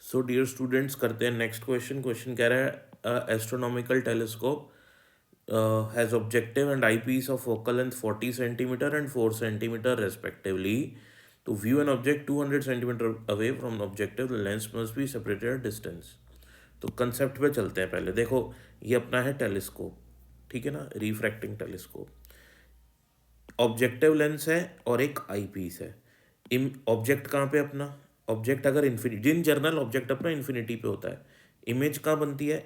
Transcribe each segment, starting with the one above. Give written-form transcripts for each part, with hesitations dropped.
So dear students, करते हैं next question. Question कह रहा है astronomical telescope has objective and eyepiece of focal length 40 centimetre and 4 centimetre respectively. To view an object 200 centimetre away from objective the lens must be separated distance. तो concept पे चलते हैं। पहले देखो, ये अपना है टेलीस्कोप, ठीक है ना, रिफ्रैक्टिंग टेलीस्कोप। ऑब्जेक्टिव लेंस है और एक आई पीस है। ऑब्जेक्ट कहाँ पे अपना, ऑब्जेक्ट अगर इन्फिनिटी, इन जनरल ऑब्जेक्ट अपना इन्फिनिटी पे होता है। इमेज कहाँ बनती है,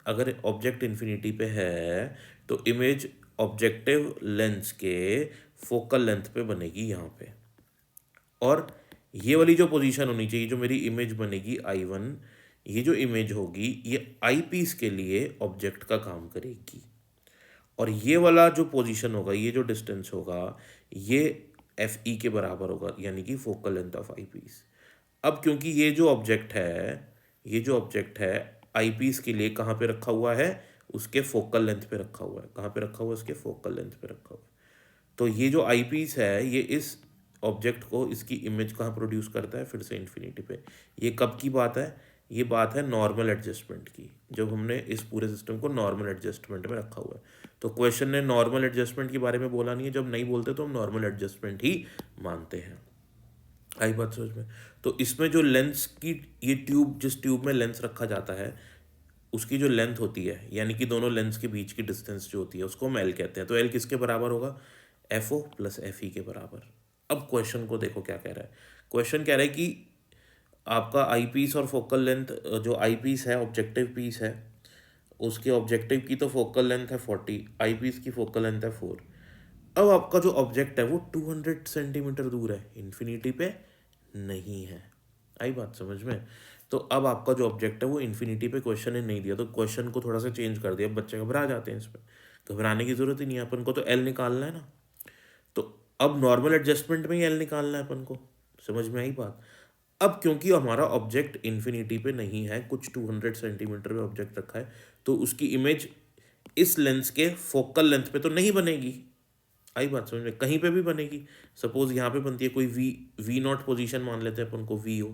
अगर ऑब्जेक्ट इन्फिनिटी पे है तो इमेज ऑब्जेक्टिव लेंस के फोकल लेंथ पे बनेगी यहाँ पे। और ये वाली जो पोजीशन होनी चाहिए, जो मेरी इमेज बनेगी I1, ये जो इमेज होगी ये आई पीस के लिए ऑब्जेक्ट का काम करेगी। और ये वाला जो पोजीशन होगा, ये जो डिस्टेंस होगा, ये एफ ई के बराबर होगा, यानी कि focal length of eyepiece. अब क्योंकि ये जो ऑब्जेक्ट है, ये जो ऑब्जेक्ट है आई पीस के लिए कहाँ पे रखा हुआ है, उसके फोकल लेंथ पे रखा हुआ है। कहाँ पे रखा हुआ है, उसके फोकल लेंथ पे रखा हुआ है। तो ये जो आई पीस है, ये इस ऑब्जेक्ट को, इसकी इमेज कहाँ प्रोड्यूस करता है, फिर से इन्फिनिटी पे। ये कब की बात है, ये बात है नॉर्मल एडजस्टमेंट की, जब हमने इस पूरे सिस्टम को नॉर्मल एडजस्टमेंट में रखा हुआ है। तो क्वेश्चन ने नॉर्मल एडजस्टमेंट के बारे में बोला नहीं है, जब नहीं बोलते तो हम नॉर्मल एडजस्टमेंट ही मानते हैं। आई बात समझ में। तो इसमें जो लेंस की, ये ट्यूब, जिस ट्यूब में लेंस रखा जाता है, उसकी जो लेंथ होती है, यानी कि दोनों लेंस के बीच की डिस्टेंस जो होती है, उसको हम एल कहते हैं। तो एल किसके बराबर होगा, F O plus F E के बराबर। अब क्वेश्चन को देखो क्या कह रहा है। क्वेश्चन कह रहा है कि आपका आई पीस और फोकल लेंथ, जो आई पीस है ऑब्जेक्टिव पीस है, उसके ऑब्जेक्टिव की तो फोकल लेंथ है 40, आई पीस की फोकल लेंथ है 4। अब आपका जो ऑब्जेक्ट है वो 200 सेंटीमीटर दूर है, इन्फिनिटी पे नहीं है। आई बात समझ में। तो अब आपका जो ऑब्जेक्ट है वो इन्फिनिटी पे क्वेश्चन ने नहीं दिया, तो क्वेश्चन को थोड़ा सा चेंज कर दिया। बच्चे घबरा जाते हैं, इस पर घबराने की जरूरत ही नहीं है, अपन को तो एल निकालना है ना। तो अब नॉर्मल एडजस्टमेंट में ही एल निकालना है अपन को। समझ में आई बात। अब क्योंकि हमारा ऑब्जेक्ट इन्फिनिटी पे नहीं है, कुछ 200 सेंटीमीटर पे ऑब्जेक्ट रखा है, तो उसकी इमेज इस लेंस के फोकल लेंथ पे तो नहीं बनेगी। आई बात समझ में, कहीं पे भी बनेगी। सपोज यहाँ पे बनती है कोई वी नॉट पोजीशन मान लेते हैं अपन को, वी हो,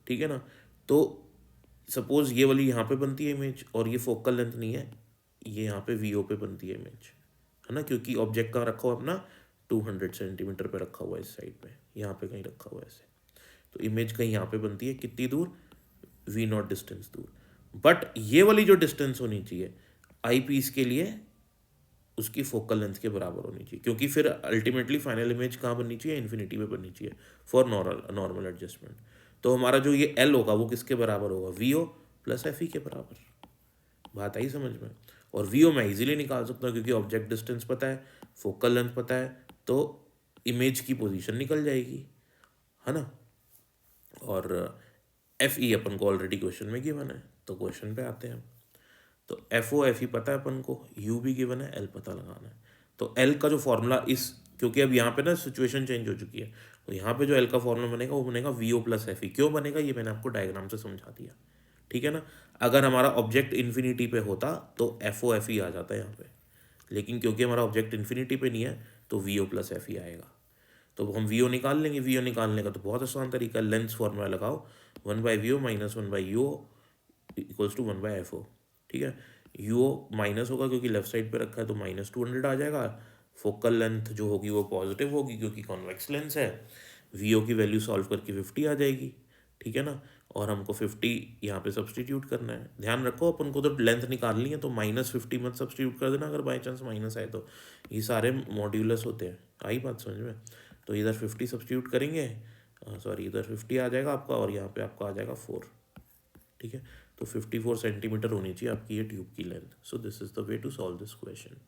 ठीक है ना। तो सपोज ये वाली यहाँ पे बनती है इमेज, और ये फोकल लेंथ नहीं है, ये यहाँ पे वी ओ पे बनती है इमेज, है ना, क्योंकि ऑब्जेक्ट कहाँ रखा हुआ अपना 200 सेंटीमीटर पे रखा हुआ है, इस साइड पे, यहाँ पे कहीं रखा हुआ है ऐसे। तो इमेज कहीं यहाँ पे बनती है, कितनी दूर, वी नॉट डिस्टेंस दूर। बट ये वाली जो डिस्टेंस होनी चाहिए आई पीस के लिए, उसकी फोकल लेंथ के बराबर होनी चाहिए, क्योंकि फिर अल्टीमेटली फाइनल इमेज कहाँ बननी चाहिए, इन्फिनिटी में बननी चाहिए फॉर नॉर्मल एडजस्टमेंट। तो हमारा जो ये एल होगा वो किसके बराबर होगा, V O plus F E के बराबर। बात आई समझ में। और वी ओ मैं इजीली निकाल सकता हूँ, क्योंकि ऑब्जेक्ट डिस्टेंस पता है, फोकल लेंथ पता है, तो इमेज की पोजीशन निकल जाएगी, है ना। और एफ ई अपन को ऑलरेडी क्वेश्चन में गिवन है, तो क्वेश्चन पे आते हैं। तो एफ ओ एफ ई पता है अपन को, यू भी गिवन है, एल पता लगाना है। तो एल का जो फॉर्मूला, इस क्योंकि अब यहाँ पे ना सिचुएशन चेंज हो चुकी है, तो यहाँ पे जो एल का फॉर्मूला बनेगा वो बनेगा V O plus F E. क्यों बनेगा ये मैंने आपको डायग्राम से समझा दिया, ठीक है ना। अगर हमारा ऑब्जेक्ट इन्फिनिटी पे होता तो एफ ओ एफ ई आ जाता है यहाँ पे, लेकिन क्योंकि हमारा ऑब्जेक्ट इन्फिनिटी पे नहीं है तो V O plus F E आएगा। तो हम वी ओ निकाल लेंगे। वी ओ निकालने का तो बहुत आसान तरीका, लेंस फॉर्मूला लगाओ, 1/VO minus 1/UO equals to 1/FO, ठीक है। यूओ माइनस होगा क्योंकि लेफ्ट साइड पे रखा है, तो -200 आ जाएगा। फोकल लेंथ जो होगी वो पॉजिटिव होगी क्योंकि कॉन्वेक्स लेंस है। वीओ की वैल्यू सॉल्व करके 50 आ जाएगी, ठीक है ना। और हमको 50 यहाँ पे सब्सटीट्यूट करना है। ध्यान रखो अपन को तो लेंथ निकालनी है, तो -50 मत सब्सटीट्यूट कर देना अगर बाई चांस माइनस आए तो। ये सारे मॉड्यूलस होते हैं, आई बात समझ में। तो इधर 50 सब्सटीट्यूट करेंगे, सॉरी इधर 50 आ जाएगा आपका, और यहाँ पे आपका आ जाएगा 4, ठीक है। तो 54 सेंटीमीटर होनी चाहिए आपकी ये ट्यूब की length. So this is the way to solve this question.